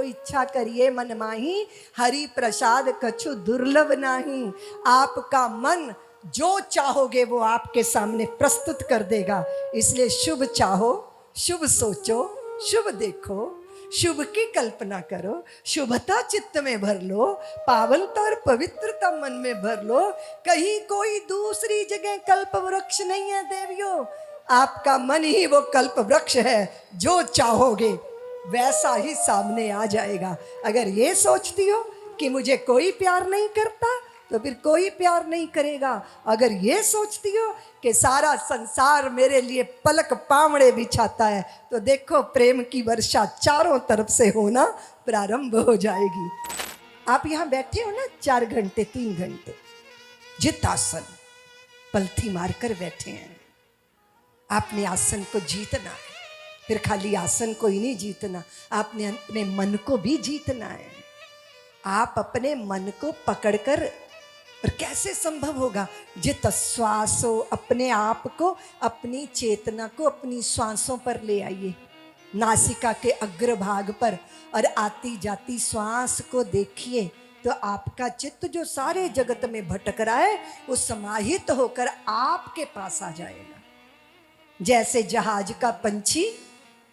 जो इच्छा करिए मन माही, हरि प्रसाद कछु दुर्लभ नाही। आपका मन जो चाहोगे वो आपके सामने प्रस्तुत कर देगा। इसलिए शुभ चाहो, शुभ सोचो, शुभ देखो, शुभ की कल्पना करो, शुभता चित्त में भर लो, पावनता और पवित्रता मन में भर लो। कहीं कोई दूसरी जगह कल्प वृक्ष नहीं है देवियों, आपका मन ही वो कल्प वृक्ष है। जो चाहोगे वैसा ही सामने आ जाएगा। अगर ये सोचती हो कि मुझे कोई प्यार नहीं करता तो फिर कोई प्यार नहीं करेगा। अगर ये सोचती हो कि सारा संसार मेरे लिए पलक पावड़े बिछाता है तो देखो प्रेम की वर्षा चारों तरफ से होना प्रारंभ हो जाएगी। आप यहाँ बैठे हो ना 4 घंटे 3 घंटे, जित आसन पलथी मारकर बैठे हैं। आपने आसन को जीतना है। फिर खाली आसन को ही नहीं जीतना, आपने अपने मन को भी जीतना है। आप अपने मन को पकड़कर, और कैसे संभव होगा? जित श्वासो, अपने आप को, अपनी चेतना को अपनी श्वासों पर ले आइए, नासिका के अग्रभाग पर, और आती जाती श्वास को देखिए तो आपका चित्त जो सारे जगत में भटक रहा है वो समाहित होकर आपके पास आ जाएगा। जैसे जहाज का पंछी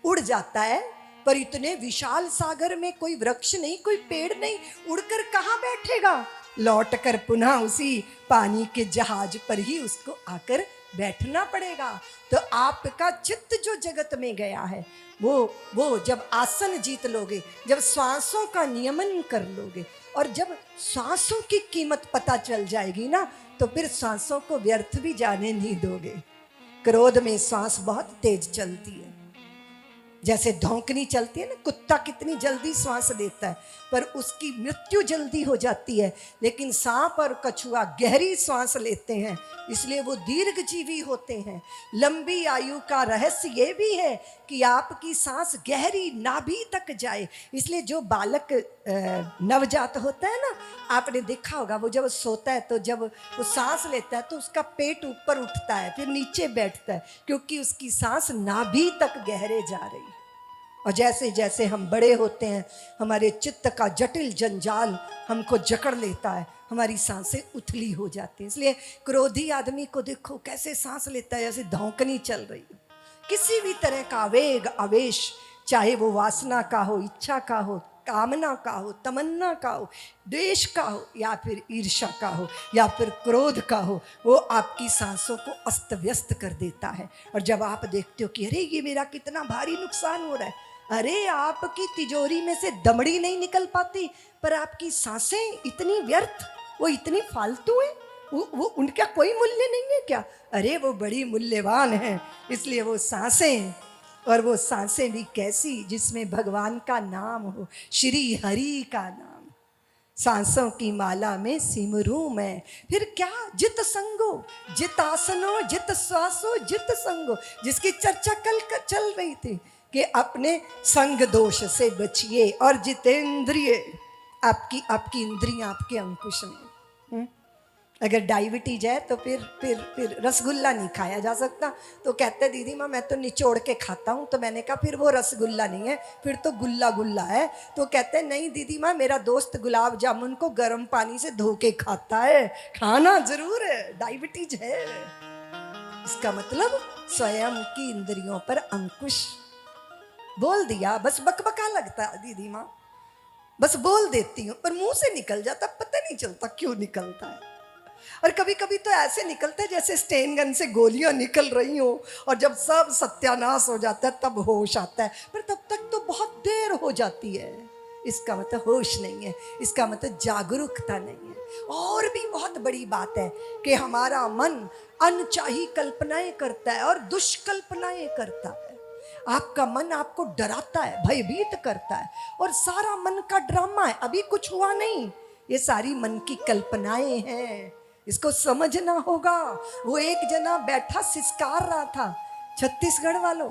उड़ जाता है, पर इतने विशाल सागर में कोई वृक्ष नहीं, कोई पेड़ नहीं, उड़कर कहाँ बैठेगा? लौटकर पुनः उसी पानी के जहाज पर ही उसको आकर बैठना पड़ेगा। तो आपका चित्त जो जगत में गया है वो जब आसन जीत लोगे, जब श्वासों का नियमन कर लोगे, और जब श्वासों की कीमत पता चल जाएगी ना, तो फिर श्वासों को व्यर्थ भी जाने नहीं दोगे। क्रोध में श्वास बहुत तेज चलती है, जैसे धौंकनी चलती है ना, कुत्ता कितनी जल्दी श्वास लेता है पर उसकी मृत्यु जल्दी हो जाती है। लेकिन सांप और कछुआ गहरी श्वास लेते हैं, इसलिए वो दीर्घजीवी होते हैं। लंबी आयु का रहस्य ये भी है कि आपकी सांस गहरी नाभि तक जाए। इसलिए जो बालक नवजात होता है ना, आपने देखा होगा, वो जब सोता है तो जब वो सांस लेता है तो उसका पेट ऊपर उठता है फिर नीचे बैठता है, क्योंकि उसकी सांस नाभि तक गहरे जा रही है। और जैसे जैसे हम बड़े होते हैं, हमारे चित्त का जटिल जंजाल हमको जकड़ लेता है, हमारी सांसें उथली हो जाती हैं। इसलिए क्रोधी आदमी को देखो कैसे सांस लेता है, जैसे धौंकनी चल रही है। किसी भी तरह का आवेग आवेश, चाहे वो वासना का हो, इच्छा का हो, कामना का हो, तमन्ना का हो, द्वेष का हो, या फिर ईर्ष्या का हो, या फिर क्रोध का हो, वो आपकी सांसों को अस्त व्यस्त कर देता है। और जब आप देखते हो कि अरे ये मेरा कितना भारी नुकसान हो रहा है, अरे आपकी तिजोरी में से दमड़ी नहीं निकल पाती, पर आपकी सांसें इतनी व्यर्थ, वो इतनी फालतू है, वो उनका कोई मूल्य नहीं है क्या? अरे वो बड़ी मूल्यवान है। इसलिए वो सांसें, और वो सांसें भी कैसी, जिसमें भगवान का नाम हो, श्री हरि का नाम। सांसों की माला में सिमरू मैं, फिर क्या? जित संगो, जित आसनो, जित श्वासो, जित संगो, जिसकी चर्चा कल चल रही थी कि अपने संग दोष से बचिए, और जितेंद्रिय, आपकी इंद्रियां आपके अंकुश में। अगर डायबिटीज है तो फिर रसगुल्ला नहीं खाया जा सकता, तो कहते दीदी माँ मैं तो निचोड़ के खाता हूँ। तो मैंने कहा फिर वो रसगुल्ला नहीं है, फिर तो गुल्ला गुल्ला है। तो कहते नहीं दीदी माँ, मेरा दोस्त गुलाब जामुन को गर्म पानी से धो के खाता है। खाना जरूर है, डायबिटीज है। इसका मतलब स्वयं की इंद्रियों पर अंकुश। बोल दिया, बस बकबका लगता है दीदी माँ, बस बोल देती हूँ पर मुंह से निकल जाता, पता नहीं चलता क्यों निकलता है। और कभी कभी तो ऐसे निकलता है जैसे स्टेन गन से गोलियां निकल रही हो, और जब सब सत्यानाश हो जाता है तब होश आता है, पर तब तक तो बहुत देर हो जाती है। इसका मतलब होश नहीं है, इसका मतलब जागरूकता नहीं है। और भी बहुत बड़ी बात है कि हमारा मन अनचाही कल्पनाएं करता है और दुष्कल्पनाएं करता है। आपका मन आपको डराता है, भयभीत करता है, और सारा मन का ड्रामा है, अभी कुछ हुआ नहीं, ये सारी मन की कल्पनाएं हैं। इसको समझना होगा। वो एक जना बैठा सिसकार रहा था, छत्तीसगढ़ वालों,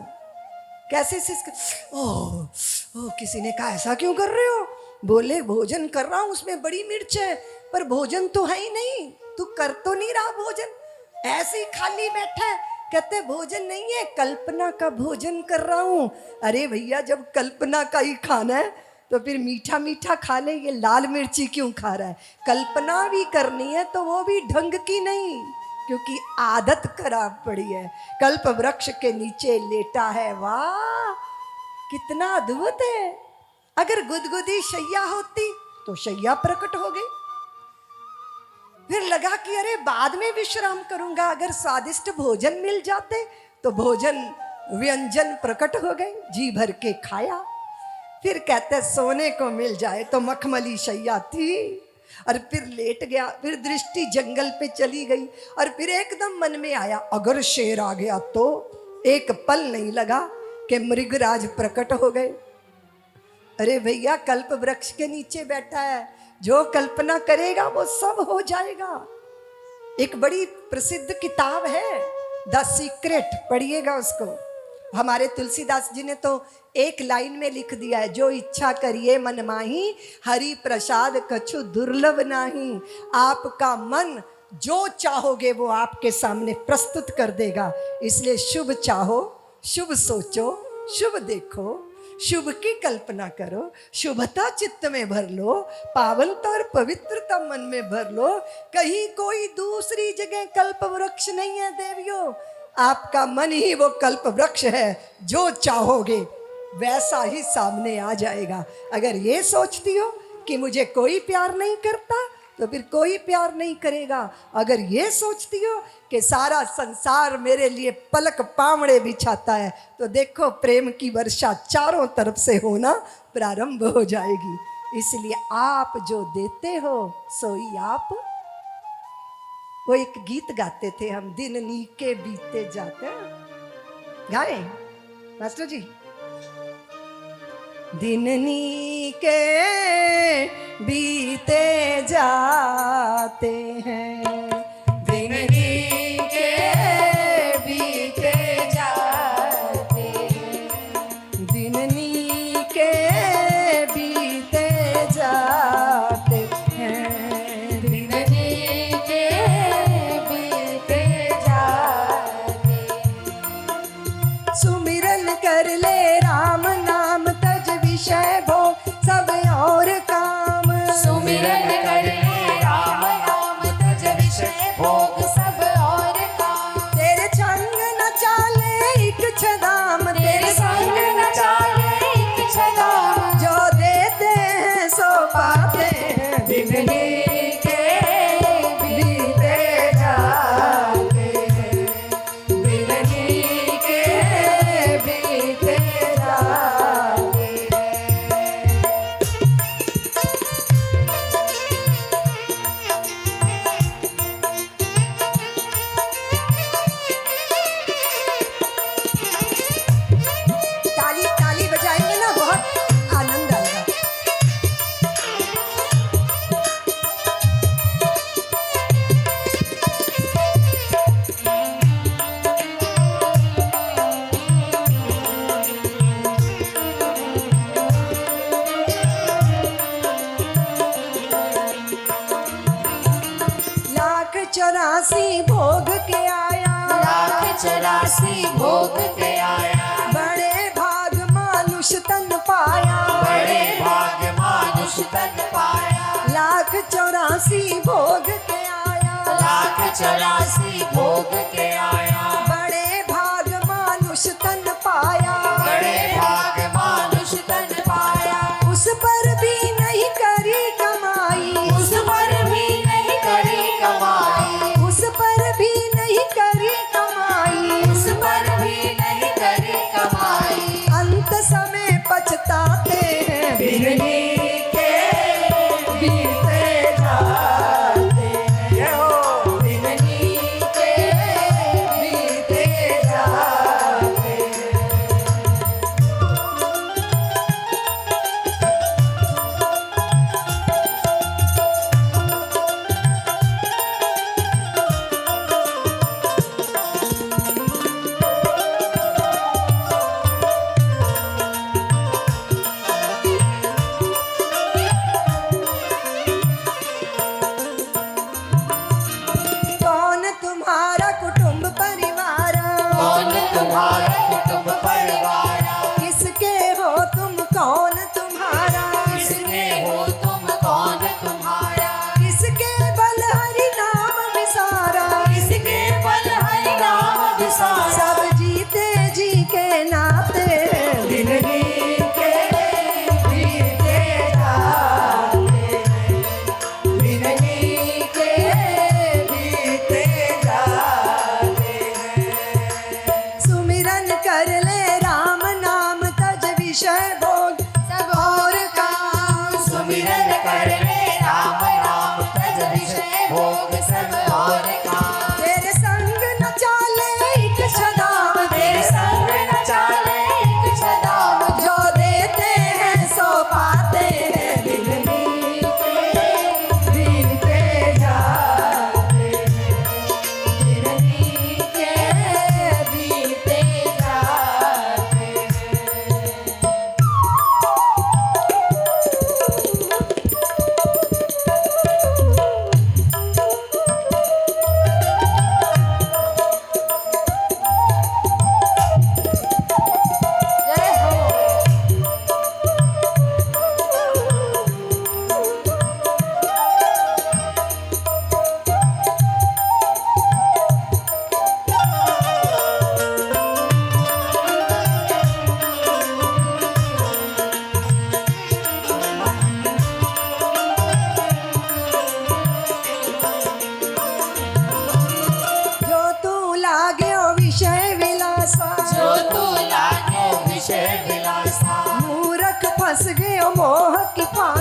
कैसे सिसकार, ओह किसी ने कहा ऐसा क्यों कर रहे हो? बोले भोजन कर रहा हूं, उसमें बड़ी मिर्च है, पर भोजन तो है ही नहीं, तू कर तो नहीं रहा भोजन, ऐसे ही खाली बैठा है। कहते भोजन नहीं है, कल्पना का भोजन कर रहा हूं। अरे भैया जब कल्पना का ही खाना है तो फिर मीठा मीठा खा ले, ये लाल मिर्ची क्यों खा रहा है। कल्पना भी करनी है तो वो भी ढंग की नहीं, क्योंकि आदत खराब पड़ी है। कल्प वृक्ष के नीचे लेटा है, वाह कितना अद्भुत है। अगर गुदगुदी शैया होती तो शैया प्रकट हो गई। फिर लगा कि अरे बाद में विश्राम करूंगा। अगर स्वादिष्ट भोजन मिल जाते तो भोजन व्यंजन प्रकट हो गए, जी भर के खाया। फिर कहते सोने को मिल जाए तो मखमली शैया थी, और फिर लेट गया। फिर दृष्टि जंगल पे चली गई, और फिर एकदम मन में आया अगर शेर आ गया तो। एक पल नहीं लगा कि मृगराज प्रकट हो गए। अरे भैया कल्प वृक्ष के नीचे बैठा है, जो कल्पना करेगा वो सब हो जाएगा। एक बड़ी प्रसिद्ध किताब है द सीक्रेट, पढ़िएगा उसको। हमारे तुलसीदास जी ने तो एक लाइन में लिख दिया है, जो इच्छा करिए मन माही, हरि प्रसाद कछु दुर्लभ नाही। आपका मन जो चाहोगे वो आपके सामने प्रस्तुत कर देगा। इसलिए शुभ चाहो, शुभ सोचो, शुभ देखो, शुभ की कल्पना करो, शुभता चित्त में भर लो, पावनता और पवित्रता मन में भर लो। कहीं कोई दूसरी जगह कल्प वृक्ष नहीं है देवियों, आपका मन ही वो कल्प वृक्ष है। जो चाहोगे वैसा ही सामने आ जाएगा। अगर ये सोचती हो कि मुझे कोई प्यार नहीं करता तो फिर कोई प्यार नहीं करेगा। अगर ये सोचती हो कि सारा संसार मेरे लिए पलक पावड़े बिछाता है तो देखो प्रेम की वर्षा चारों तरफ से होना प्रारंभ हो जाएगी। इसलिए आप जो देते हो सोई आप। वो एक गीत गाते थे हम, दिन नीके बीते जाते, गाए मास्टर जी। दिन नीके बीते जाते हैं, दिन नीके बीते जाते हैं, दिन नीके बीते जाते हैं, दिन नीके बीते जाते। सुमिरन कर ले राम नाम तज विषय भोग सब और काम। सुमिरन कर ले राम नाम तज विषय भोग सब और काम। तेरे संग न चाले इक छदाम, तेरे संग न चाले इक छदाम। जो देते हैं सो पाते हैं, दिन नीके बीते जाते हैं, दिन नीके बीते जाते हैं। ताली ताली बजाएंगे ना बहुत आनंद आएगा। लाख 84 भोग के आया, लाख 84 भोग के आया। बड़े भाग मानुष तन पाया, बड़े भाग मानुष तन पाया। लाख 84 भोग के आया, लाख 84 भोग के आया। बड़े भाग मानुष तन पाया, बड़े भाग मानुष तन पाया। उस पर भी नहीं करी कमाई, उस पर भी नहीं करी कमाई, उस पर भी नहीं करी कमाई, उस पर भी नहीं करी कमाई। अंत समय पछताते हैं, दिन नीके बीते जाते हैं, दिन नीके बीते जाते हैं।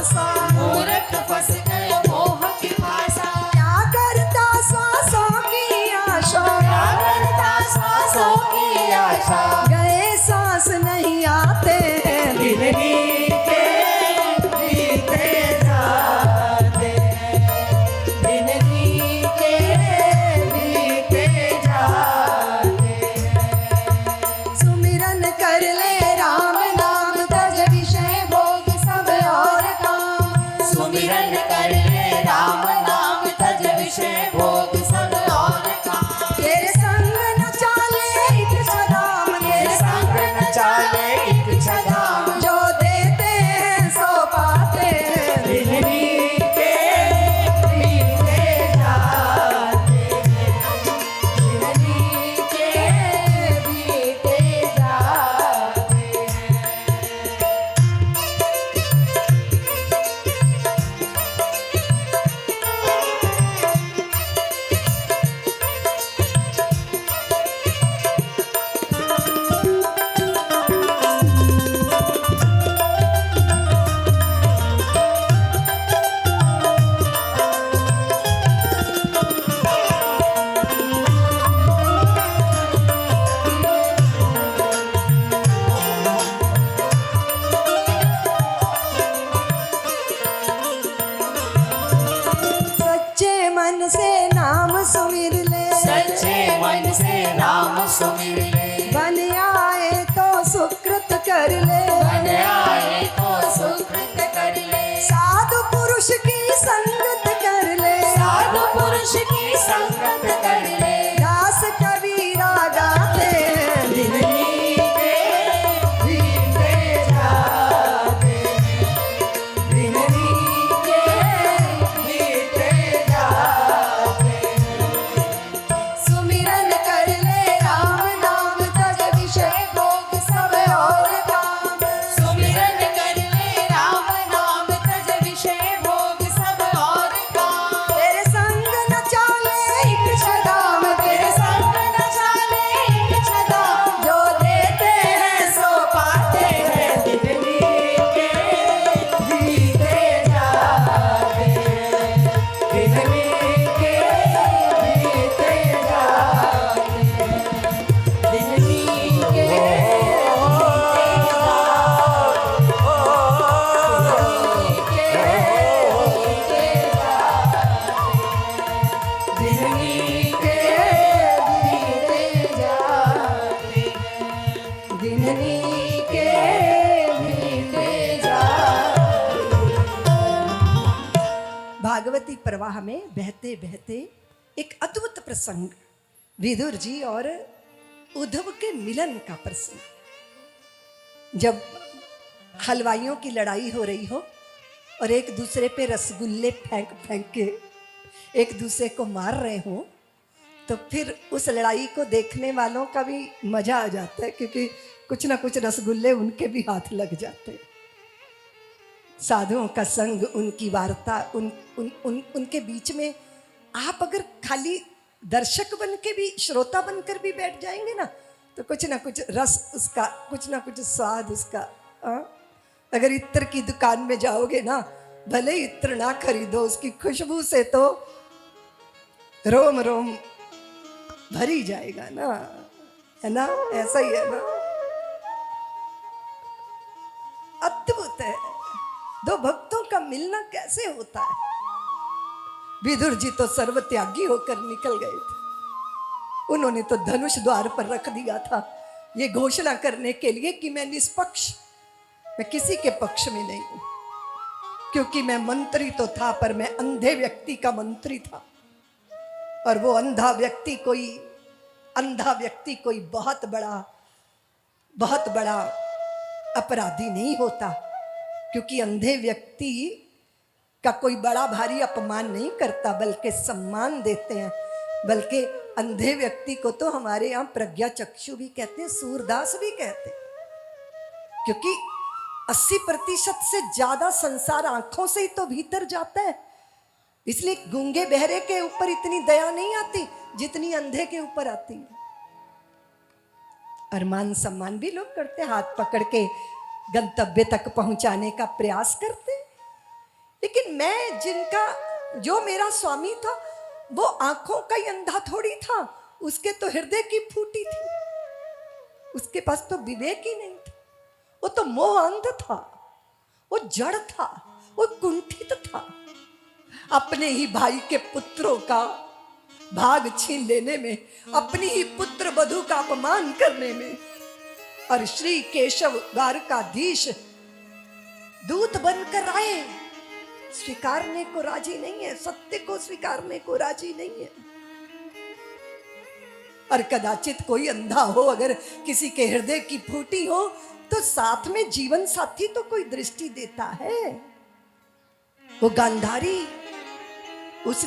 आशा, मूर्ख फंस गए मोह की भाषा। क्या करता सांसों की आशा, क्या करता सांसों की आशा। गए सांस नहीं आते हैं, जिंदगी के बीते जाते हैं, जिंदगी के बीते जाते हैं। सुमिरन कर ले राम नाम, तज विषय भोग सब और काम। सुमिरन कर ले राम नाम, तज विषय भोग सब और काम। तेरे संग न चाले इच्छा धाम, तेरे संग न चाले इच्छा धाम। जो देते हैं सो पाते हैं, जिंदगी के बीते जाते हैं, जिंदगी के बीते जाते हैं। सच्चे मन से नाम सुमिर ले, सच्चे मन से नाम सुमिर ले। बन आए तो सुकृत कर ले, बन आए तो सुकृत कर ले। साधु पुरुष की संगत कर ले, साधु पुरुष की संगत कर ले। दास कबीरा गाते हैं, जिंदगी के बीते जाते हैं, जिंदगी के बीते जाते हैं। सुमिरन कर ले राम नाम, तज विषय भोग सब और काम। सुमिरन कर ले राम नाम, तज विषय भोग सब और काम। तेरे संग न चाले इच्छा धाम, तेरे संग न चाले इच्छा धाम। जो देते हैं सो पाते हैं, जिंदगी के बीते जाते हैं, जिंदगी के बीते जाते हैं, जिंदगी के जिंदगी के बीते जाते हैं, जिंदगी के बीते जाते हैं। भागवती प्रवाह में बहते बहते एक अद्भुत प्रसंग, विदुर जी और उद्धव के मिलन का प्रसंग। जब हलवाइयों की लड़ाई हो रही हो और एक दूसरे पे रसगुल्ले फेंक फेंक के एक दूसरे को मार रहे हो, तो फिर उस लड़ाई को देखने वालों का भी मजा आ जाता है, क्योंकि कुछ ना कुछ रसगुल्ले उनके भी हाथ लग जाते हैं। साधुओं का संग, उनकी वार्ता, उनके बीच में आप अगर खाली दर्शक बन के भी, श्रोता बनकर भी बैठ जाएंगे ना, तो कुछ ना कुछ रस उसका, कुछ ना कुछ स्वाद उसका। अगर इत्र की दुकान में जाओगे ना, भले इत्र ना खरीदो, उसकी खुशबू से तो रोम रोम भरी जाएगा ना, है ना? ऐसा ही है ना, अद्भुत है। दो भक्तों का मिलना कैसे होता है। विदुर जी तो सर्वत्यागी होकर निकल गए थे, उन्होंने तो धनुष द्वार पर रख दिया था ये घोषणा करने के लिए कि मैं निष्पक्ष, मैं किसी के पक्ष में नहीं हूं, क्योंकि मैं मंत्री तो था पर मैं अंधे व्यक्ति का मंत्री था, और वो अंधा व्यक्ति कोई बहुत बड़ा अपराधी नहीं होता, क्योंकि अंधे व्यक्ति का कोई बड़ा भारी अपमान नहीं करता, बल्कि सम्मान देते हैं। बल्कि अंधे व्यक्ति को तो हमारे यहाँ प्रज्ञा चक्षु भी कहते हैं, सूरदास भी कहते हैं, क्योंकि 80% से ज्यादा संसार आंखों से ही तो भीतर जाता है। इसलिए गूंगे बहरे के ऊपर इतनी दया नहीं आती जितनी अंधे के ऊपर आती है। और मान सम्मान भी लोग करते, हाथ पकड़ के गंतव्य तक पहुंचाने का प्रयास करते, लेकिन मैं जिनका, जो मेरा स्वामी था, वो आंखों का ही अंधा थोड़ी था, उसके तो हृदय की फूटी थी, उसके पास तो विवेक ही नहीं था, वो तो मोह अंध था, वो जड़ था, वो कुंठित था। अपने ही भाई के पुत्रों का भाग छीन लेने में, अपनी ही पुत्र वधू का अपमान करने में, और श्री केशव द्वारकाधीश दूत बनकर आए, स्वीकारने को राजी नहीं है, सत्य को स्वीकारने को राजी नहीं है। और कदाचित कोई अंधा हो, अगर किसी के हृदय की फूटी हो, तो साथ में जीवन साथी तो कोई दृष्टि देता है। वो गांधारी उस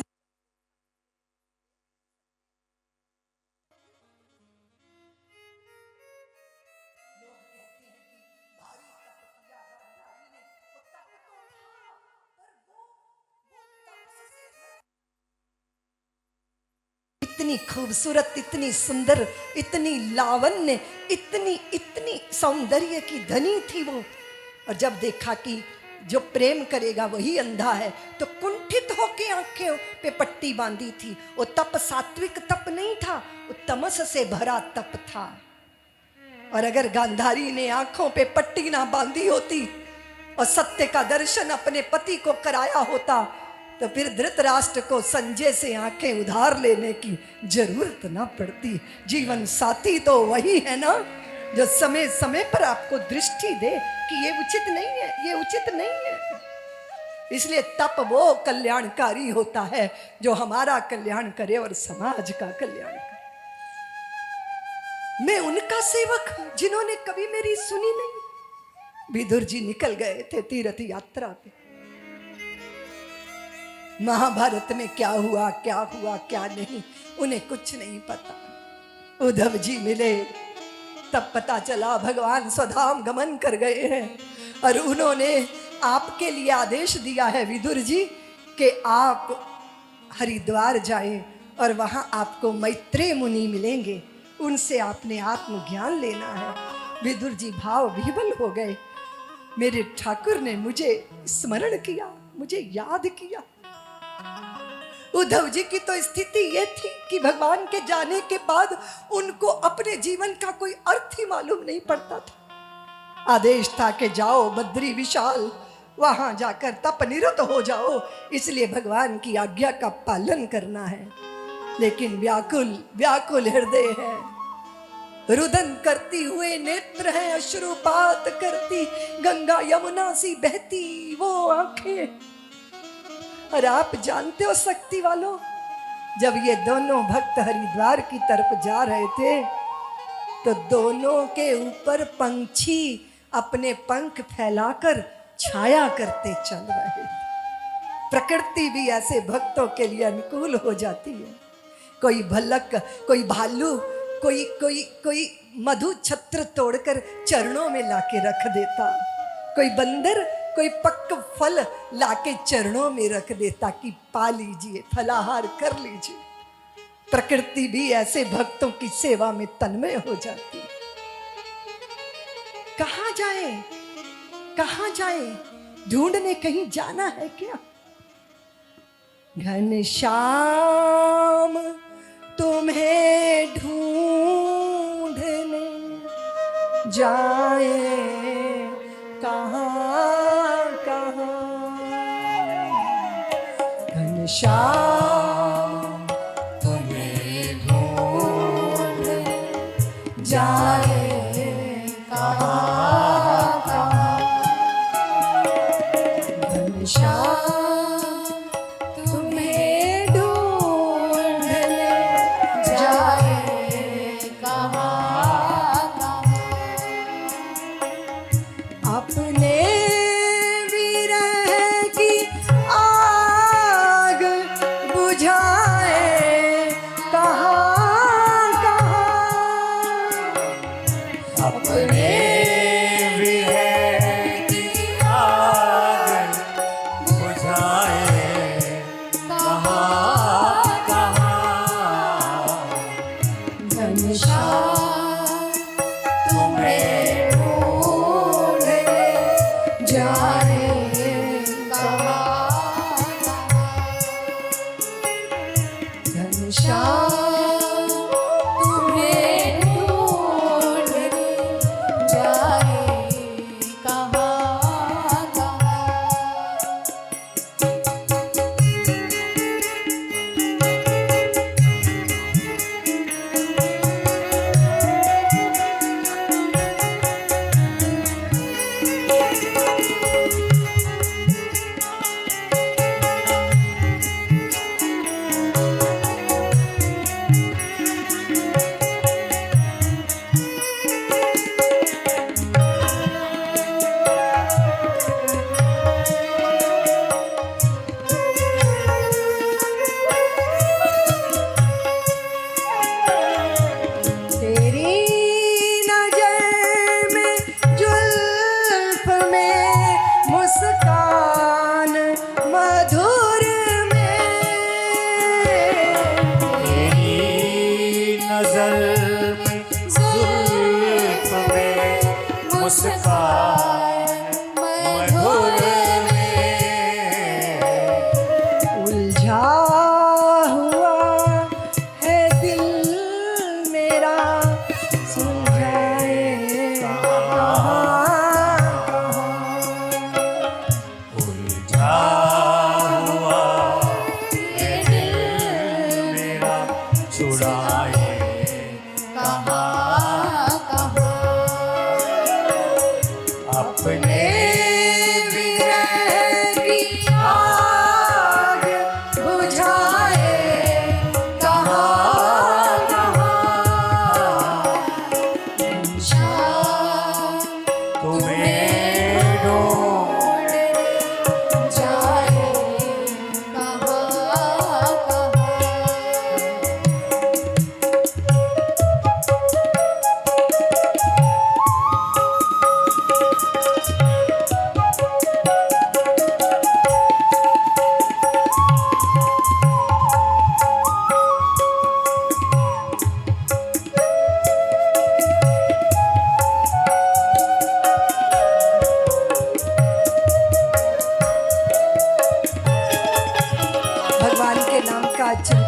इतनी खूबसूरत, इतनी सुंदर, इतनी लावण्य, इतनी इतनी सौंदर्य की धनी थी वो। और जब देखा कि जो प्रेम करेगा वही अंधा है, तो कुंठित होके आंखें पे पट्टी बांधी थी। वो तप सात्विक तप नहीं था, वो तमस से भरा तप था। और अगर गांधारी ने आंखों पे पट्टी ना बांधी होती और सत्य का दर्शन अपने पति को कराया होता, तो फिर धृतराष्ट्र को संजय से आंखें उधार लेने की जरूरत ना पड़ती। जीवन साथी तो वही है ना, जो समय समय पर आपको दृष्टि दे कि ये उचित नहीं है, ये उचित नहीं है। इसलिए तप वो कल्याणकारी होता है जो हमारा कल्याण करे और समाज का कल्याण करे। मैं उनका सेवक हूं जिन्होंने कभी मेरी सुनी नहीं। विदुर जी निकल गए थे तीर्थ यात्रा पे। महाभारत में क्या हुआ क्या नहीं, उन्हें कुछ नहीं पता। उद्धव जी मिले तब पता चला भगवान स्वधाम गमन कर गए हैं। और उन्होंने आपके लिए आदेश दिया है विदुर जी कि आप हरिद्वार जाएं और वहां आपको मैत्रेय मुनि मिलेंगे, उनसे आपने आत्मज्ञान लेना है। विदुर जी भाव विह्वल हो गए। मेरे ठाकुर ने मुझे स्मरण किया, मुझे याद किया। उद्धव जी की तो स्थिति ये थी कि भगवान के जाने के बाद उनको अपने जीवन का कोई अर्थ ही मालूम नहीं पड़ता था। आदेश था कि जाओ बद्री विशाल, वहां जाकर तप निरत हो जाओ, इसलिए भगवान की आज्ञा का पालन करना है। लेकिन व्याकुल व्याकुल हृदय है, रुदन करती हुए नेत्र हैं, अश्रुपात करती गंगा यमुना सी बहती वो आंखें। और आप जानते हो शक्ति वालों, जब ये दोनों भक्त हरिद्वार की तरफ जा रहे थे तो दोनों के ऊपर पंछी अपने पंख फैलाकर छाया करते चल रहे थे। प्रकृति भी ऐसे भक्तों के लिए अनुकूल हो जाती है। कोई भल्लक, कोई भालू, कोई कोई कोई मधु छत्र तोड़कर चरणों में लाके रख देता, कोई बंदर कोई पक्क फल लाके चरणों में रख देता कि पा लीजिए, फलाहार कर लीजिए। प्रकृति भी ऐसे भक्तों की सेवा में तन्मय हो जाती। कहां जाए, कहां जाए, ढूंढने कहीं जाना है क्या? घनश्याम तुम्हें ढूंढने जाए कहां कहां, घनश्याम तुम्हें ढूंढने जाए कहां कहां, घनश्याम तुम्हें ढूंढने जाए कहां कहां। अपने विरह की आग बुझाए कहां कहां, अपने विरह की आग बुझाए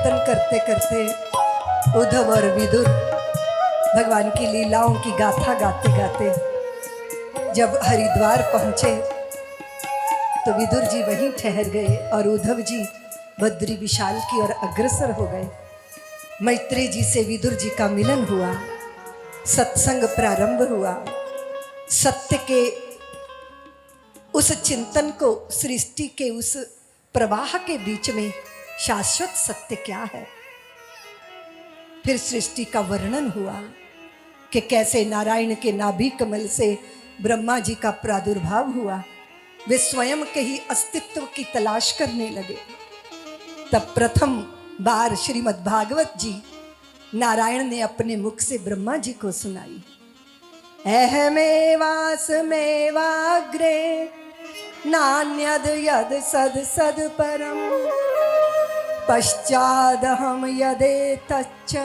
कीर्तन करते करते उद्धव और विदुर भगवान की लीलाओं की गाथा गाते गाते जब हरिद्वार पहुंचे तो विदुर जी वहीं ठहर गए और उद्धव जी बद्री विशाल की ओर अग्रसर हो गए। मैत्रेय जी से विदुर जी का मिलन हुआ, सत्संग प्रारंभ हुआ। सत्य के उस चिंतन को, सृष्टि के उस प्रवाह के बीच में शाश्वत सत्य क्या है, फिर सृष्टि का वर्णन हुआ कि कैसे नारायण के नाभि कमल से ब्रह्मा जी का प्रादुर्भाव हुआ। वे स्वयं के ही अस्तित्व की तलाश करने लगे। तब प्रथम बार श्रीमद् भागवत जी नारायण ने अपने मुख से ब्रह्मा जी को सुनाई। अहमेवास्मेवाग्रे नान्यद यद सद सद परम पश्चादहम यदेतच्च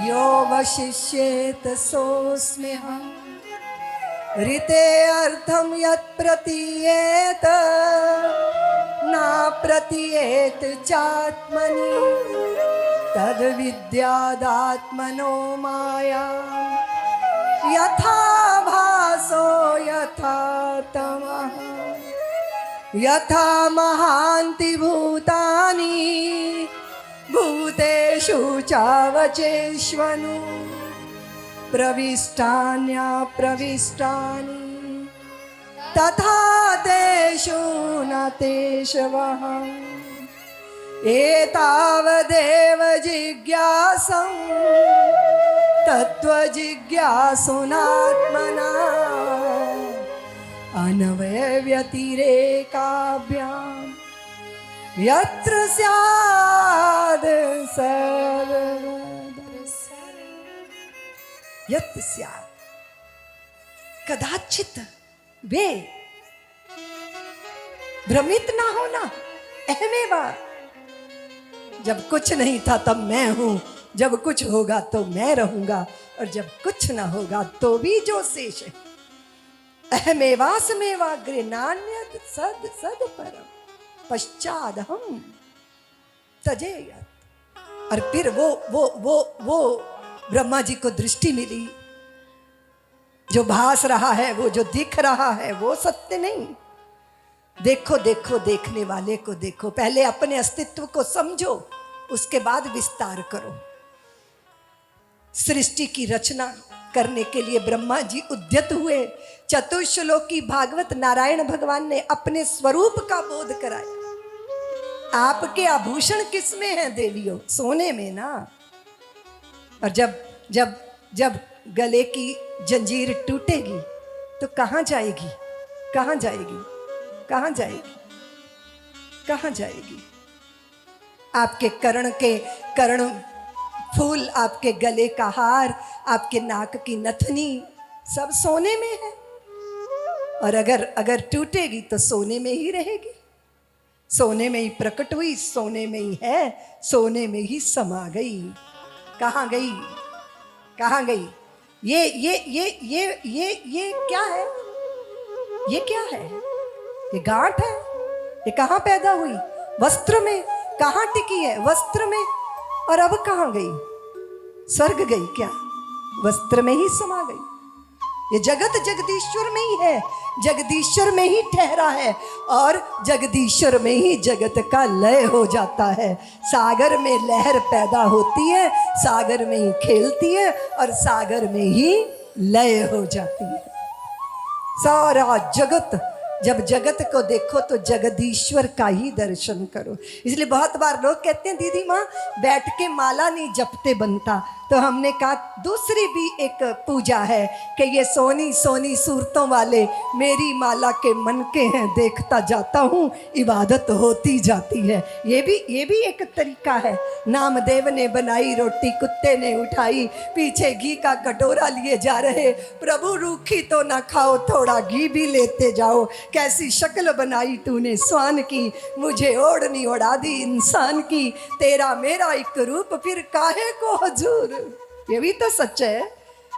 यो वशिष्येत सोऽस्म्यहम् ऋते अर्थम यत् प्रतीयेत ना प्रतीयेत चात्मनि तद विद्यादात्मनो माया यथा भासो यथा तमः यथा महान्ति भूतानि भूतेषु चावचेष्वनु प्रविष्टान्या प्रविष्टानि तथा तेषु न तेषवः एतावदेव जिज्ञासं तत्त्वजिज्ञासुनात्मना अनवय व्यतिरेकाभ्यां यत्र स्याद् सर्वदा यत् स्यात् कदाचित वे भ्रमित ना होना। अहमेवा, जब कुछ नहीं था तब मैं हूं, जब कुछ होगा तो मैं रहूंगा, और जब कुछ ना होगा तो भी जो शेष है। अहमेवास्मेवाग्रे नान्यत् सद सद परम पश्चाद हम तजेयत्। और फिर वो ब्रह्मा जी को दृष्टि मिली। जो भास रहा है, वो जो दिख रहा है, वो सत्य नहीं। देखो देखो, देखने वाले को देखो। पहले अपने अस्तित्व को समझो, उसके बाद विस्तार करो। सृष्टि की रचना करने के लिए ब्रह्मा जी उद्यत हुए। चतुश्लोकी भागवत नारायण भगवान ने अपने स्वरूप का बोध कराया। आपके आभूषण किसमें हैं देवियों? सोने में ना। और जब जब जब गले की जंजीर टूटेगी तो कहाँ जाएगी? कहाँ जाएगी? कहाँ जाएगी? कहाँ जाएगी? आपके कर्ण फूल, आपके गले का हार, आपके नाक की नथनी सब सोने में है। और अगर टूटेगी तो सोने में ही रहेगी। सोने में ही प्रकट हुई, सोने में ही है, सोने में ही समा गई। कहाँ गई? कहाँ गई? ये क्या है? ये क्या है? ये गांठ है। ये कहाँ पैदा हुई? वस्त्र में। कहाँ टिकी है? वस्त्र में। और अब कहाँ गई? स्वर्ग गई क्या? वस्त्र में ही समा गई। ये जगत जगदीश्वर में ही है, जगदीश्वर में ही ठहरा है, और जगदीश्वर में ही जगत का लय हो जाता है। सागर में लहर पैदा होती है, सागर में ही खेलती है, और सागर में ही लय हो जाती है। सारा जगत, जब जगत को देखो तो जगदीश्वर का ही दर्शन करो। इसलिए बहुत बार लोग कहते हैं दीदी माँ बैठ के माला नहीं जपते बनता। तो हमने कहा दूसरी भी एक पूजा है कि ये सोनी सोनी सूरतों वाले मेरी माला के मन के हैं, देखता जाता हूँ इबादत होती जाती है। ये भी एक तरीका है। नामदेव ने बनाई रोटी कुत्ते ने उठाई, पीछे घी का कटोरा लिए जा रहे, प्रभु रूखी तो ना खाओ थोड़ा घी भी लेते जाओ। कैसी शक्ल बनाई तूने स्वान की, मुझे ओढ़नी ओढ़ा दी इंसान की, तेरा मेरा एक रूप फिर काहे को हजूर। ये भी तो सच है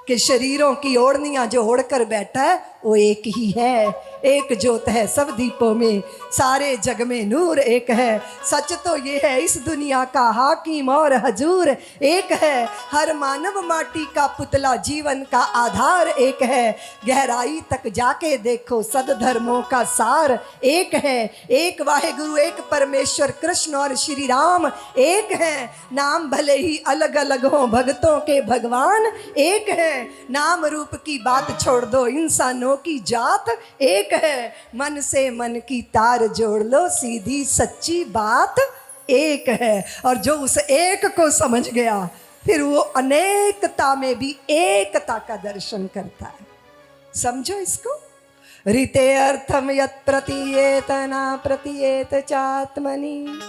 कि शरीरों की ओढ़नियां जो ओढ़कर बैठा है वो एक ही है, एक ज्योत है सब दीपों में, सारे जग में नूर एक है। सच तो ये है इस दुनिया का हाकिम और हजूर एक है, हर मानव माटी का पुतला जीवन का आधार एक है। गहराई तक जाके देखो सदधर्मों का सार एक है, एक वाहेगुरु एक परमेश्वर कृष्ण और श्री राम एक है। नाम भले ही अलग अलग हो भक्तों के भगवान एक है, नाम रूप की बात छोड़ दो इंसानों की जात एक है। मन से मन की तार जोड़ लो सीधी सच्ची बात एक है। और जो उस एक को समझ गया फिर वो अनेकता में भी एकता का दर्शन करता है। समझो इसको। रीते अर्थम यत् प्रतीयेत न प्रतीयेत चात्मनि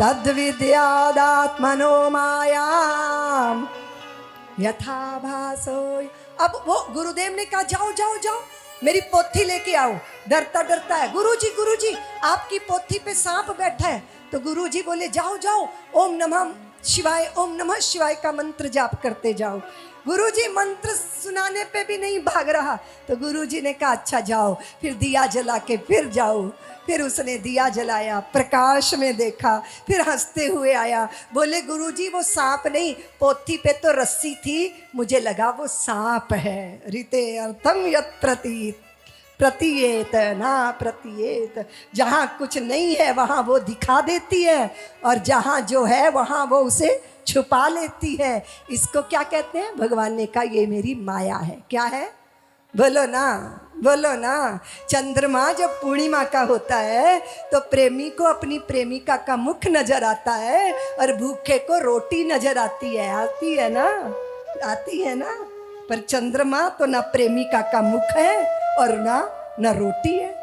तद् विद्यादात्मनो मायाम यथा भासो। अब वो गुरुदेव ने कहा जाओ जाओ जाओ मेरी पोथी लेके आओ। डरता डरता है, गुरुजी आपकी पोथी पे सांप बैठा है। तो गुरुजी बोले जाओ जाओ ओम नमः शिवाय का मंत्र जाप करते जाओ। गुरुजी मंत्र सुनाने पे भी नहीं भाग रहा। तो गुरुजी ने कहा अच्छा जाओ, फिर दिया जला के फिर जाओ। फिर उसने दिया जलाया, प्रकाश में देखा, फिर हंसते हुए आया। बोले गुरुजी वो सांप नहीं, पोथी पे तो रस्सी थी, मुझे लगा वो सांप है। रीते अर्थम यत् प्रतीयेत ना प्रतीयेत। जहाँ कुछ नहीं है वहाँ वो दिखा देती है, और जहाँ जो है वहाँ वो उसे छुपा लेती है। इसको क्या कहते हैं? भगवान ने कहा ये मेरी माया है। क्या है? बोलो ना, बोलो ना। चंद्रमा जब पूर्णिमा का होता है तो प्रेमी को अपनी प्रेमिका का मुख नजर आता है, और भूखे को रोटी नजर आती है। आती है ना, आती है ना। पर चंद्रमा तो ना प्रेमिका का मुख है और ना रोटी है।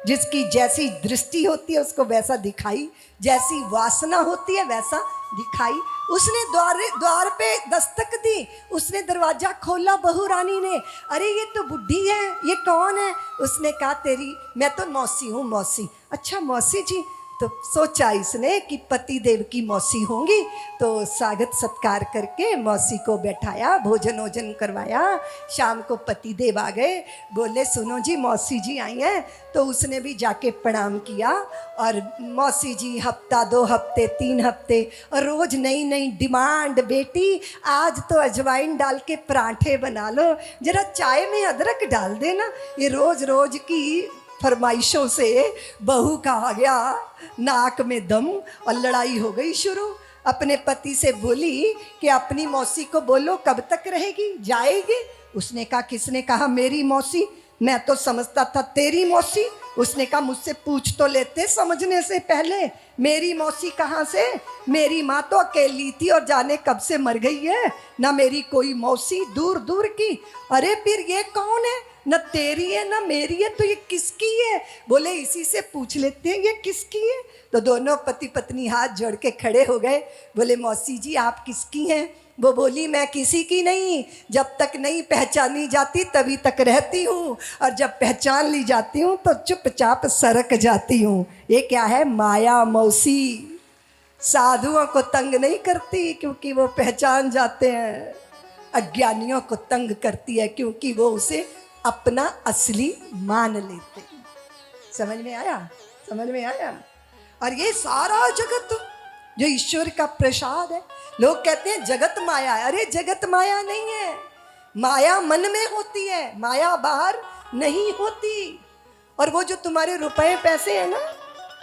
जिसकी जैसी दृष्टि होती है उसको वैसा दिखाई, जैसी वासना होती है वैसा दिखाई। उसने द्वार पे दस्तक दी, उसने दरवाजा खोला बहू रानी ने। अरे ये तो बुढ़ी है, ये कौन है? उसने कहा तेरी मैं तो मौसी हूँ। मौसी? अच्छा मौसी जी। तो सोचा इसने कि पति देव की मौसी होंगी, तो स्वागत सत्कार करके मौसी को बैठाया, भोजन वोजन करवाया। शाम को पति देव आ गए, बोले सुनो जी मौसी जी आई हैं। तो उसने भी जाके प्रणाम किया, और मौसी जी हफ्ता 2 हफ्ते 3 हफ्ते, और रोज नई नई डिमांड। बेटी आज तो अजवाइन डाल के पराठे बना लो, जरा चाय में अदरक डाल देना। ये रोज रोज की फरमाइशों से बहू का आ गया नाक में दम, और लड़ाई हो गई शुरू। अपने पति से बोली कि अपनी मौसी को बोलो कब तक रहेगी, जाएगी? उसने कहा किसने कहा मेरी मौसी? मैं तो समझता था तेरी मौसी। उसने कहा मुझसे पूछ तो लेते समझने से पहले, मेरी मौसी कहाँ से? मेरी माँ तो अकेली थी और जाने कब से मर गई है, ना मेरी कोई मौसी दूर दूर की। अरे फिर ये कौन है? न तेरी है ना मेरी है, तो ये किसकी है? बोले इसी से पूछ लेते हैं ये किसकी है। तो दोनों पति पत्नी हाथ जोड़ के खड़े हो गए। बोले मौसी जी आप किसकी हैं? वो बोली मैं किसी की नहीं, जब तक नहीं पहचानी जाती तभी तक रहती हूँ, और जब पहचान ली जाती हूँ तो चुपचाप सरक जाती हूँ। ये क्या है? माया मौसी। साधुओं को तंग नहीं करती क्योंकि वो पहचान जाते हैं, अज्ञानियों को तंग करती है क्योंकि वो उसे अपना असली मान लेते हैं। समझ में आया? समझ में आया? और ये सारा जगत जो ईश्वर का प्रसाद है। लोग कहते हैं जगत माया है। अरे जगत माया नहीं है, माया मन में होती है, माया बाहर नहीं होती। और वो जो तुम्हारे रुपए पैसे हैं ना,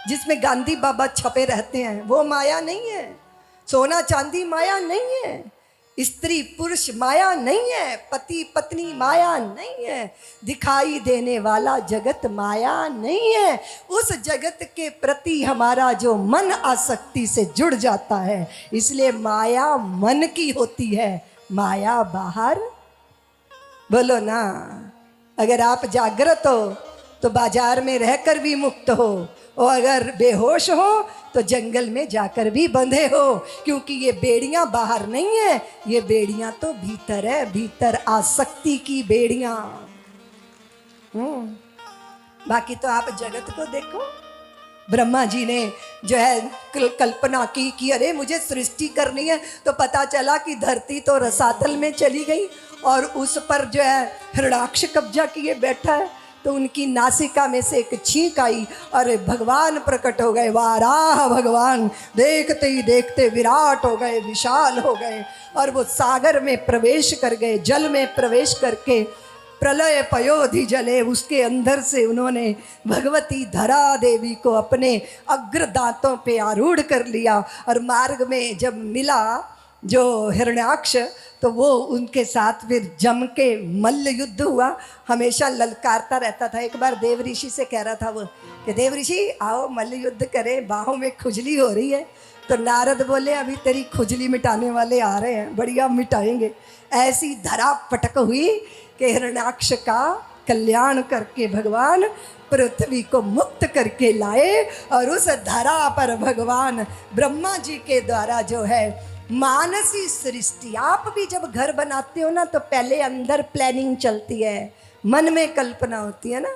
जिसमें गांधी बाबा छपे रहते हैं, वो माया नहीं है। सोना चांदी माया नहीं है, स्त्री पुरुष माया नहीं है, पति पत्नी माया नहीं है, दिखाई देने वाला जगत माया नहीं है। उस जगत के प्रति हमारा जो मन आसक्ति से जुड़ जाता है, इसलिए माया मन की होती है, माया बाहर। बोलो ना। अगर आप जागृत हो तो बाजार में रहकर भी मुक्त हो, और अगर बेहोश हो तो जंगल में जाकर भी बंधे हो, क्योंकि ये बेड़ियां बाहर नहीं है, ये बेड़ियां तो भीतर है, भीतर आसक्ति की बेड़ियां। बाकी तो आप जगत को देखो। ब्रह्मा जी ने जो है कल्पना की कि अरे मुझे सृष्टि करनी है, तो पता चला कि धरती तो रसातल में चली गई, और उस पर जो है हिरणाक्ष कब्जा किए बैठा है। तो उनकी नासिका में से एक छींक आई और भगवान प्रकट हो गए। वाराह भगवान देखते ही देखते विराट हो गए, विशाल हो गए और वो सागर में प्रवेश कर गए। जल में प्रवेश करके प्रलय पयोधि जले, उसके अंदर से उन्होंने भगवती धरा देवी को अपने अग्र दांतों पे आरूढ़ कर लिया। और मार्ग में जब मिला जो हिरण्याक्ष, तो वो उनके साथ फिर जम के मल्ल युद्ध हुआ। हमेशा ललकारता रहता था। एक बार देव ऋषि से कह रहा था वो कि देव ऋषि आओ मल्ल युद्ध करें, बाहों में खुजली हो रही है। तो नारद बोले अभी तेरी खुजली मिटाने वाले आ रहे हैं, बढ़िया मिटाएंगे। ऐसी धरा पटक हुई कि हिरण्याक्ष का कल्याण करके भगवान पृथ्वी को मुक्त करके लाए। और उस धरा पर भगवान ब्रह्मा जी के द्वारा जो है मानसी सृष्टि, आप भी जब घर बनाते हो ना तो पहले अंदर प्लानिंग चलती है, मन में कल्पना होती है ना।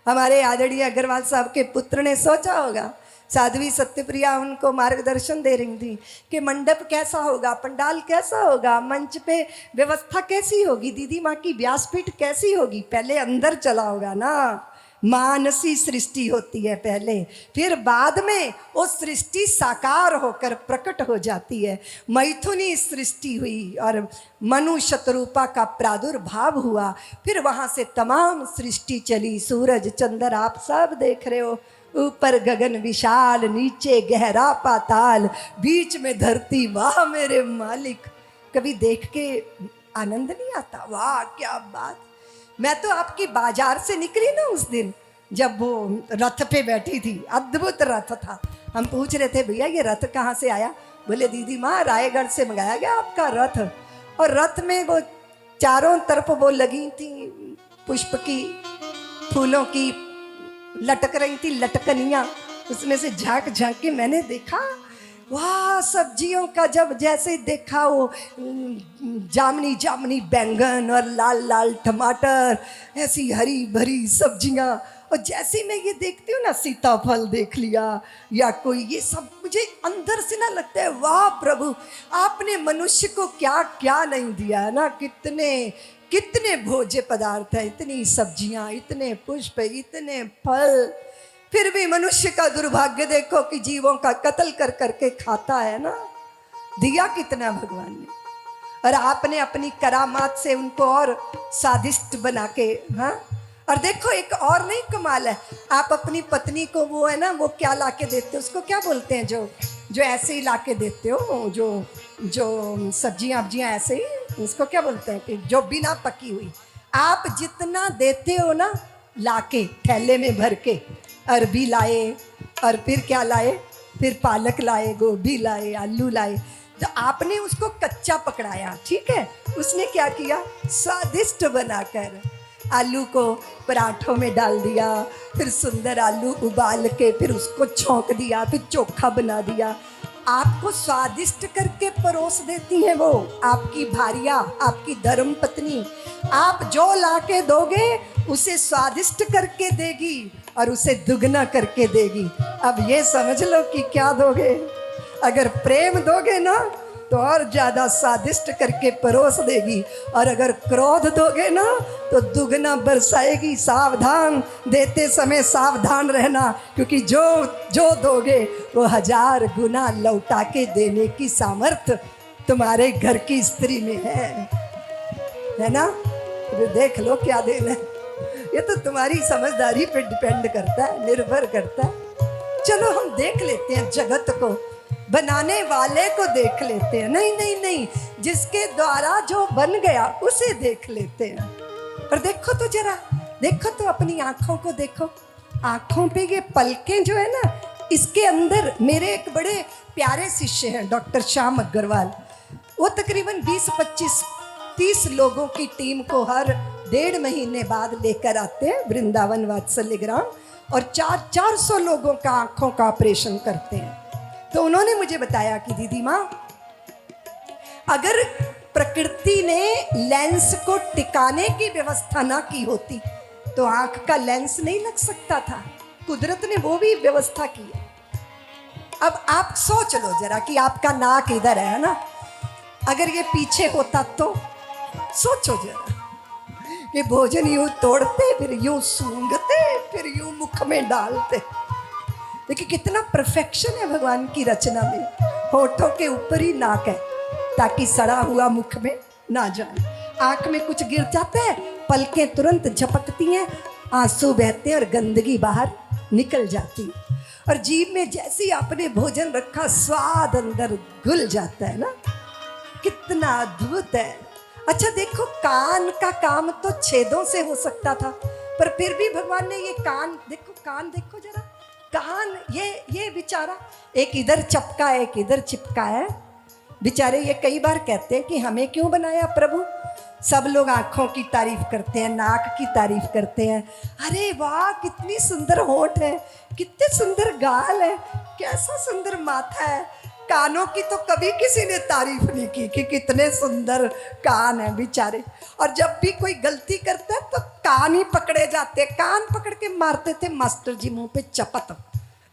हमारे आदरणीय अग्रवाल साहब के पुत्र ने सोचा होगा, साध्वी सत्यप्रिया उनको मार्गदर्शन दे रही थी कि मंडप कैसा होगा, पंडाल कैसा होगा, मंच पे व्यवस्था कैसी होगी, दीदी माँ की व्यासपीठ कैसी होगी। पहले अंदर चला होगा ना, मानसी सृष्टि होती है पहले, फिर बाद में वो सृष्टि साकार होकर प्रकट हो जाती है। मैथुनी सृष्टि हुई और मनु शतरूपा का प्रादुर्भाव हुआ। फिर वहाँ से तमाम सृष्टि चली। सूरज चंद्र आप सब देख रहे हो, ऊपर गगन विशाल, नीचे गहरा पाताल, बीच में धरती। वाह मेरे मालिक, कभी देख के आनंद नहीं आता? वाह क्या बात। मैं तो आपकी बाजार से निकली ना उस दिन जब वो रथ पे बैठी थी, अद्भुत रथ था। हम पूछ रहे थे भैया ये रथ कहाँ से आया? बोले दीदी माँ रायगढ़ से मंगाया गया आपका रथ। और रथ में वो चारों तरफ वो लगी थी पुष्प की, फूलों की लटक रही थी लटकनियाँ, उसमें से झांक झांक के मैंने देखा। वाह, सब्जियों का जब जैसे देखा वो जामनी जामनी बैंगन और लाल लाल टमाटर, ऐसी हरी भरी सब्जियां। और जैसे मैं ये देखती हूँ ना, सीताफल देख लिया या कोई, ये सब मुझे अंदर से ना लगता है वाह प्रभु आपने मनुष्य को क्या क्या नहीं दिया है ना। कितने कितने भोज्य पदार्थ है, इतनी सब्जियां, इतने पुष्प, इतने फल। फिर भी मनुष्य का दुर्भाग्य देखो कि जीवों का कत्ल कर करके खाता है ना। दिया कितना भगवान ने, और आपने अपनी करामात से उनको और स्वादिष्ट बना के। हाँ, और देखो एक और नहीं कमाल है, आप अपनी पत्नी को वो है ना, वो क्या ला के देते हो, उसको क्या बोलते हैं, जो ऐसे ही ला के देते हो, जो सब्जियां अब्जियां ऐसे ही, उसको क्या बोलते हैं कि जो बिना पकी हुई। आप जितना देते हो ना लाके थैले में भर के, अरबी लाए और फिर क्या लाए, फिर पालक लाए, गोभी लाए, आलू लाए, तो आपने उसको कच्चा पकड़ाया, ठीक है। उसने क्या किया, स्वादिष्ट बनाकर आलू को पराठों में डाल दिया, फिर सुंदर आलू उबाल के फिर उसको छौंक दिया, फिर चोखा बना दिया। आपको स्वादिष्ट करके परोस देती हैं वो आपकी भारिया, आपकी धर्म पत्नी। आप जो लाके दोगे उसे स्वादिष्ट करके देगी और उसे दुगना करके देगी। अब ये समझ लो कि क्या दोगे। अगर प्रेम दोगे ना तो और ज़्यादा स्वादिष्ट करके परोस देगी, और अगर क्रोध दोगे ना तो दुगना बरसाएगी। सावधान, देते समय सावधान रहना, क्योंकि जो दोगे वो 1000 गुना लौटा के देने की सामर्थ्य तुम्हारे घर की स्त्री में है ना। तो देख लो क्या देना है, ये तो तुम्हारी समझदारी पे डिपेंड करता है, निर्भर करता है। चलो हम देख लेते हैं, जगत को बनाने वाले को देख लेते हैं। नहीं नहीं नहीं, जिसके द्वारा जो बन गया उसे देख लेते हैं। और देखो तो जरा, देखो तो अपनी आंखों को देखो, आंखों पे ये पलकें जो है ना, इसके अंदर मेरे एक बड़े प्यारे शिष्य हैं डॉक्टर श्याम अग्रवाल। वो तकरीबन 20-25-30 लोगों की टीम को हर 1.5 महीने बाद लेकर आते हैं वृंदावन वात्सल्य ग्राम, और 400 लोगों का आंखों का ऑपरेशन करते हैं। तो उन्होंने मुझे बताया कि दीदी माँ, अगर प्रकृति ने लेंस को टिकाने की व्यवस्था ना की होती तो आंख का लेंस नहीं लग सकता था। कुदरत ने वो भी व्यवस्था की है। अब आप सोच लो जरा कि आपका नाक इधर है ना, अगर ये पीछे होता तो सोचो जरा कि भोजन यूं तोड़ते, फिर यूं सूंघते, फिर यूं मुख में डालते। देखिए कितना परफेक्शन है भगवान की रचना में। होठों के ऊपर ही नाक है ताकि सड़ा हुआ मुख में ना जाए। आंख में कुछ गिर जाता है, पलकें तुरंत झपकती हैं, आंसू बहते हैं और गंदगी बाहर निकल जाती है। और जीभ में जैसे ही आपने भोजन रखा, स्वाद अंदर घुल जाता है ना। कितना अद्भुत है। अच्छा देखो, कान का काम तो छेदों से हो सकता था, पर फिर भी भगवान ने ये कान देखो जरा, कान ये बेचारा एक इधर चपका है, एक इधर चिपका है। बेचारे ये कई बार कहते हैं कि हमें क्यों बनाया प्रभु। सब लोग आंखों की तारीफ करते हैं, नाक की तारीफ करते हैं, अरे वाह कितनी सुंदर होंठ है, कितने सुंदर गाल है, कैसा सुंदर माथा है। कानों की तो कभी किसी ने तारीफ नहीं की कि कितने सुंदर कान है बेचारे। और जब भी कोई गलती करता है तो कान ही पकड़े जाते, कान पकड़ के मारते थे मास्टर जी मुंह पे चपत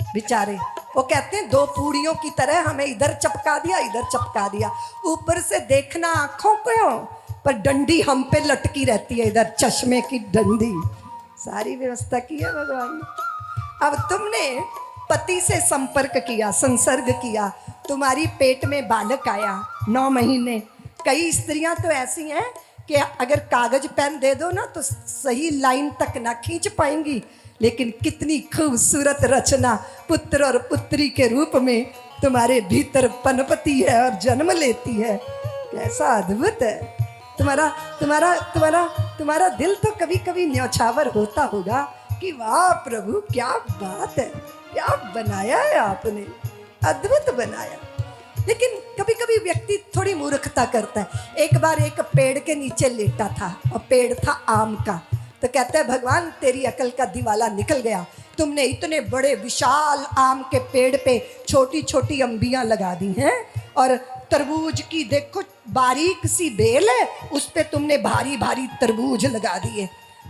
बेचारे। वो कहते हैं दो पूड़ियों की तरह हमें इधर चपका दिया, इधर चपका दिया। ऊपर से देखना आंखों को, पर डंडी हम पे लटकी रहती है, इधर चश्मे की डंडी। सारी व्यवस्था की है भगवान ने। अब तुमने पति से संपर्क किया, संसर्ग किया, तुम्हारी पेट में बालक आया 9 महीने। कई स्त्रियां तो ऐसी हैं कि अगर कागज पेन दे दो ना तो सही लाइन तक ना खींच पाएंगी, लेकिन कितनी खूबसूरत रचना पुत्र और पुत्री के रूप में तुम्हारे भीतर पनपती है और जन्म लेती है। कैसा अद्भुत है। तुम्हारा दिल तो कभी कभी न्यौछावर होता होगा कि वाह प्रभु क्या बात है, क्या बनाया है आपने, अद्भुत बनाया। लेकिन कभी कभी व्यक्ति थोड़ी मूर्खता करता है। एक बार एक पेड़ के नीचे लेटा था और पेड़ था आम का, तो कहते हैं भगवान तेरी अकल का दिवाला निकल गया, तुमने इतने बड़े विशाल आम के पेड़ पे छोटी छोटी अम्बियां लगा दी हैं, और तरबूज की देखो बारीक सी बेल है, उस पे तुमने भारी भारी तरबूज लगा दिए।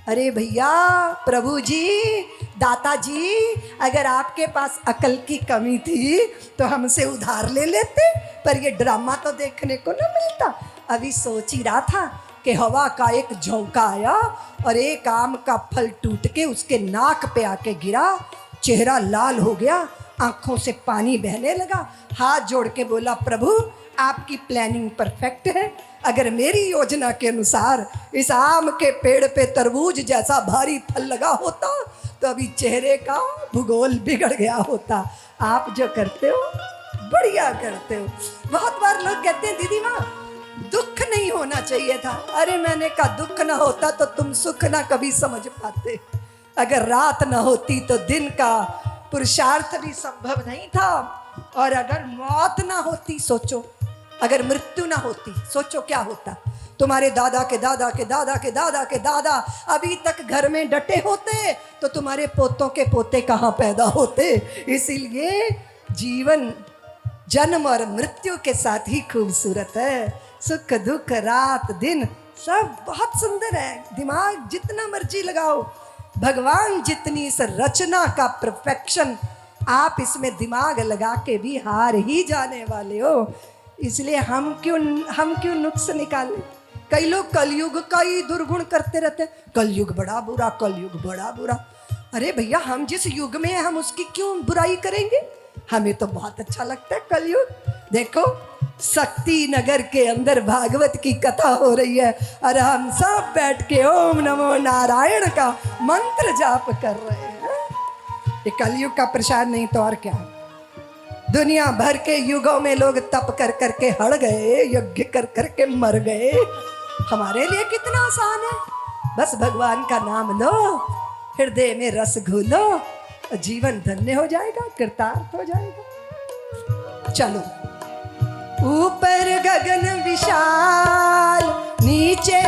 अरे भैया प्रभु जी, दाता जी, अगर आपके पास अकल की कमी थी तो हमसे उधार ले लेते, पर ये ड्रामा तो देखने को ना मिलता। अभी सोच ही रहा था कि हवा का एक झोंका आया और एक आम का फल टूट के उसके नाक पे आके गिरा, चेहरा लाल हो गया, आंखों से पानी बहने लगा, हाथ जोड़ के बोला प्रभु आपकी प्लानिंग परफेक्ट है। अगर मेरी योजना के अनुसार इस आम के पेड़ पे तरबूज जैसा भारी फल लगा होता तो अभी चेहरे का भूगोल बिगड़ गया होता। आप जो करते हो बढ़िया करते हो। बहुत बार लोग कहते हैं दीदी माँ दुख नहीं होना चाहिए था। अरे मैंने कहा दुख ना होता तो तुम सुख ना कभी समझ पाते। अगर रात ना होती तो दिन का पुरुषार्थ भी संभव नहीं था, और अगर मौत ना होती, सोचो अगर मृत्यु ना होती, सोचो क्या होता। तुम्हारे दादा के दादा के दादा के दादा के दादा अभी तक घर में डटे होते तो तुम्हारे पोतों के पोते कहाँ पैदा होते। इसीलिए जीवन जन्म और मृत्यु के साथ ही खूबसूरत है। सुख दुख रात दिन सब बहुत सुंदर है। दिमाग जितना मर्जी लगाओ, भगवान जितनी इस रचना का परफेक्शन, आप इसमें दिमाग लगा के भी हार ही जाने वाले हो। इसलिए हम क्यों नुक्स निकालें। कई लोग कलयुग का ही दुर्गुण करते रहते हैं, कलयुग बड़ा बुरा, कलयुग बड़ा बुरा। अरे भैया हम जिस युग में हैं हम उसकी क्यों बुराई करेंगे। हमें तो बहुत अच्छा लगता है कलयुग। देखो शक्ति नगर के अंदर भागवत की कथा हो रही है और हम सब बैठ के ओम नमो नारायण का मंत्र जाप कर रहे हैं। ये कलयुग का प्रसाद नहीं तो और क्या। दुनिया भर के युगों में लोग तप कर करके हड़ गए, यज्ञ कर करके मर गए। हमारे लिए कितना आसान है, बस भगवान का नाम लो, हृदय में रस घोलो, जीवन धन्य हो जाएगा, कृतार्थ हो जाएगा। चलो ऊपर गगन विशाल, नीचे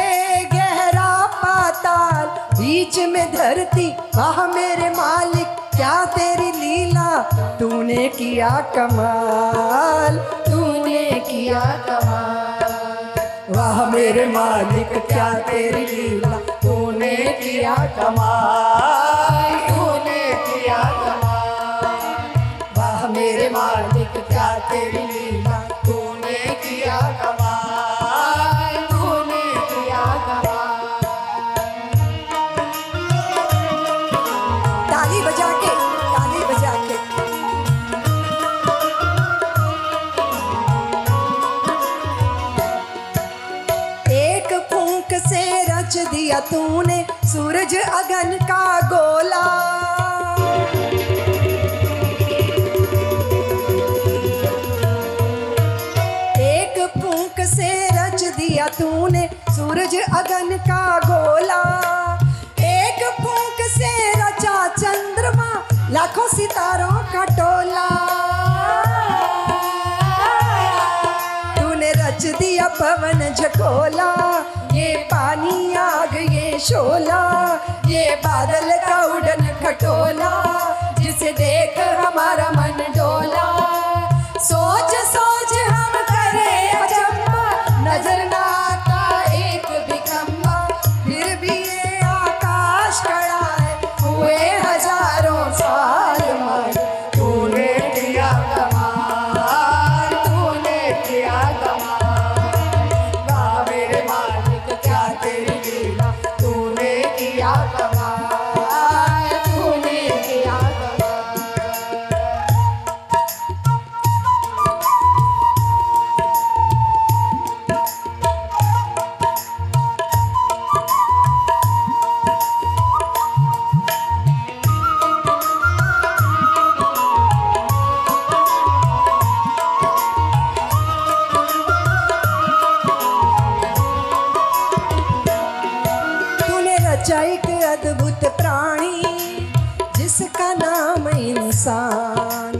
गहरा पाताल, बीच में धरती, वाह मेरे मालिक क्या तेरी लीला, तूने किया कमाल, तूने किया कमाल। वाह मेरे मालिक क्या तेरी लीला, तूने किया कमाल, तूने किया कमाल। वाह मेरे मालिक क्या तेरी लीला, तूने किया कमाल, तूने किया दिया तूने सूरज अगन का गोला। एक फूंक से रच दिया तूने सूरज अगन का गोला। एक फूंक से रचा चंद्रमा लाखों सितारों का टोला। तूने रच दिया पवन झकोला, ये पानी आग ये शोला, ये बादल का उड़न खटोला, जिसे देख हमारा मन डोला। सोच सोच हम करे अचंभा, नजर ना आता एक भी खंभा, फिर भी ये आकाश खड़ा है हुए हजारों साल मान। तूने किया कमाल, तूने किया कमाल, वाह मेरे मालिक क्या तेरी लीला। तूने किया कमाल, तूने किया कमाल। तूने रचा एक अद्भुत प्राणी जिसका नाम इंसान,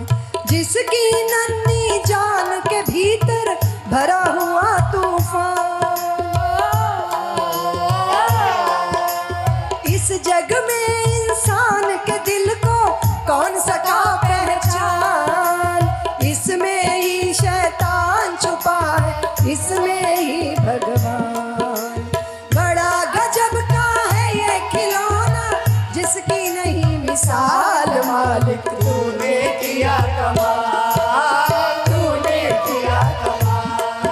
जिसकी नन्ही जान के भीतर भरा हुआ तूफान। इस जग में इंसान के दिल को कौन सका पहचान, इसमें ही शैतान छुपा है, इसमें ही भगवान। बड़ा गजब का है ये खिलौना, जिसकी नहीं मिसाल मालिक। तूने किया कमाल, तूने किया कमाल,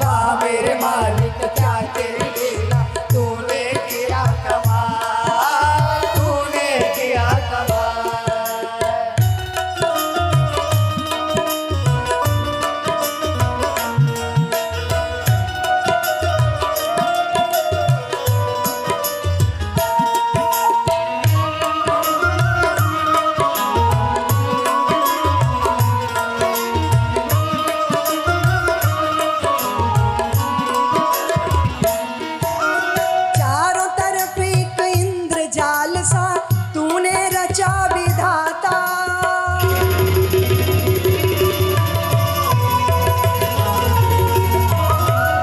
वाह मेरे मालिक क्या तेरी लीला। तूने किया कमाल, तूने किया कमाल। चारों तरफ एक इंद्रजाल सा तूने रचा विधाता।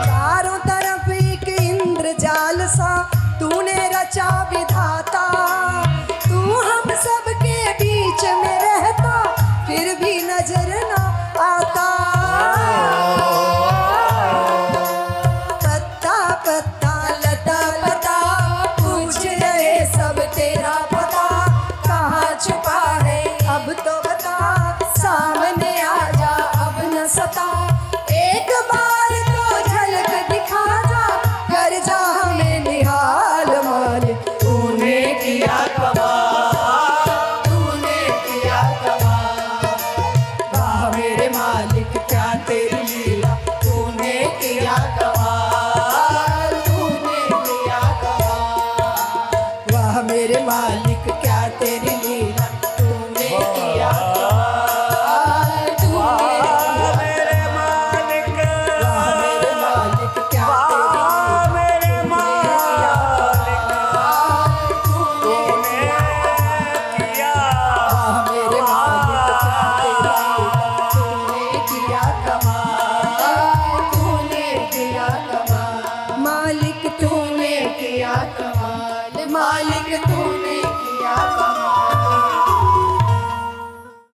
चारों तरफ एक इंद्रजाल सा तूने रचा विधाता। तू हम सबके बीच में रहता फिर भी नजर ना आता। पत्ता पत्ता लता पता पूछ रहे सब तेरा पता, कहाँ छुपा है अब तो बता, सामने आ जा अब न सता। एक बार तो झलक दिखा जा, कर जा हमें निहाल मालिक। तूने किया कमाल, तूने किया कमाल, वाह मेरे मालिक क्या तेरी लीला। तूने किया कमाल, तूने किया कमाल, वाह मेरे मालिक क्या तेरी